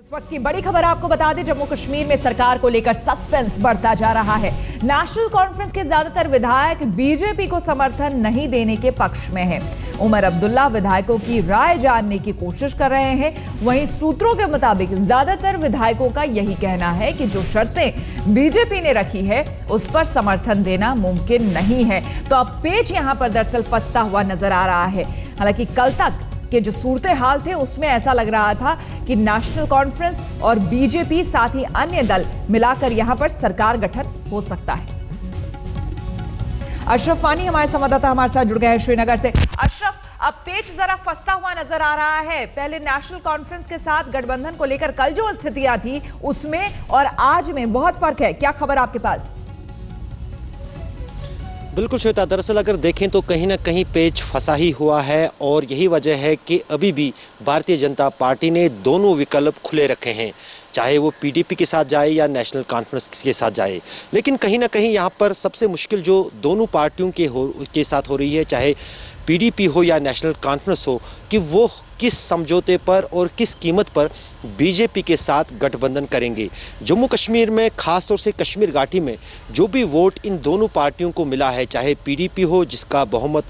इस वक्त की बड़ी खबर आपको बता दें, जम्मू कश्मीर में सरकार को लेकर सस्पेंस बढ़ता जा रहा है। नेशनल कॉन्फ्रेंस के ज्यादातर विधायक बीजेपी को समर्थन नहीं देने के पक्ष में हैं। उमर अब्दुल्ला विधायकों की राय जानने की कोशिश कर रहे हैं। वहीं सूत्रों के मुताबिक ज्यादातर विधायकों का यही कहना है कि जो शर्तें बीजेपी ने रखी है उस पर समर्थन देना मुमकिन नहीं है। तो अब पेच यहां पर दरअसल फंसता हुआ नजर आ रहा है। हालांकि कल तक के जो सूरत हाल थे उसमें ऐसा लग रहा था कि नेशनल कॉन्फ्रेंस और बीजेपी साथ ही अन्य दल मिलाकर यहां पर सरकार गठन हो सकता है। अशरफ फानी हमारे संवाददाता हमारे साथ जुड़ गए हैं श्रीनगर से। अशरफ, अब पेच जरा फंसता हुआ नजर आ रहा है। पहले नेशनल कॉन्फ्रेंस के साथ गठबंधन को लेकर कल जो स्थितियां थी उसमें और आज में बहुत फर्क है, क्या खबर आपके पास? बिल्कुल श्वेता, दरअसल अगर देखें तो कहीं ना कहीं पेच फंसा ही हुआ है और यही वजह है कि अभी भी भारतीय जनता पार्टी ने दोनों विकल्प खुले रखे हैं, चाहे वो पीडीपी के साथ जाए या नेशनल कॉन्फ्रेंस के साथ जाए। लेकिन कहीं ना कहीं यहाँ पर सबसे मुश्किल जो दोनों पार्टियों के साथ हो रही है, चाहे पीडीपी हो या नेशनल कॉन्फ्रेंस हो, कि वो किस समझौते पर और किस कीमत पर बीजेपी के साथ गठबंधन करेंगे। जम्मू कश्मीर में खासतौर से कश्मीर घाटी में जो भी वोट इन दोनों पार्टियों को मिला है, चाहे पीडीपी हो जिसका बहुमत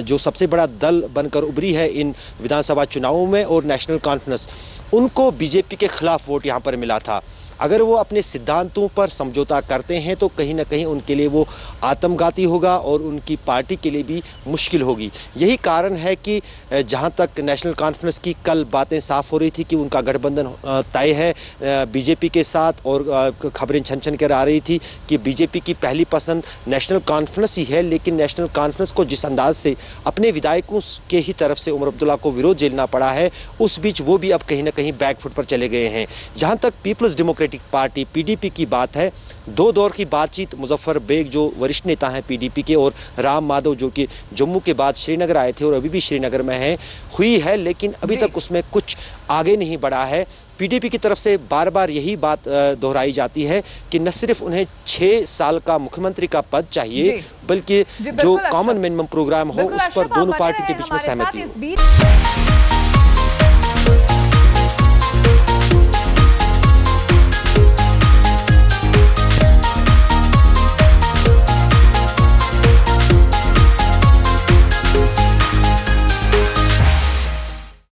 जो सबसे बड़ा दल बनकर उभरी है इन विधानसभा चुनावों में, और नेशनल कॉन्फ्रेंस, उनको बीजेपी के खिलाफ वोट यहां पर मिला था। अगर वो अपने सिद्धांतों पर समझौता करते हैं तो कहीं ना कहीं उनके लिए वो आत्मघाती होगा और उनकी पार्टी के लिए भी मुश्किल होगी। यही कारण है कि जहां तक नेशनल कॉन्फ्रेंस की कल बातें साफ हो रही थी कि उनका गठबंधन तय है बीजेपी के साथ, और खबरें छन छन कर आ रही थी कि बीजेपी की पहली पसंद नेशनल कॉन्फ्रेंस ही है। लेकिन नेशनल कॉन्फ्रेंस को जिस अंदाज से अपने विधायकों के ही तरफ से उमर अब्दुल्ला को विरोध झेलना पड़ा है, उस बीच वो भी अब कहीं ना कहीं बैकफुट पर चले गए हैं। जहां तक पीपल्स डेमोक्रेटिक पार्टी पीडीपी की बात है, दो दौर की बातचीत मुजफ्फर बेग जो वरिष्ठ नेता हैं पीडीपी के, और राम माधव जो कि जम्मू के बाद श्रीनगर आए थे और अभी भी श्रीनगर में हैं, हुई है, लेकिन अभी तक उसमें कुछ आगे नहीं बढ़ा है। पीडीपी की तरफ से बार बार यही बात दोहराई जाती है कि न सिर्फ उन्हें 6 साल का मुख्यमंत्री का पद चाहिए, बल्कि जो कॉमन मिनिमम प्रोग्राम हो उस पर दोनों पार्टी के बीच में सहमति हो।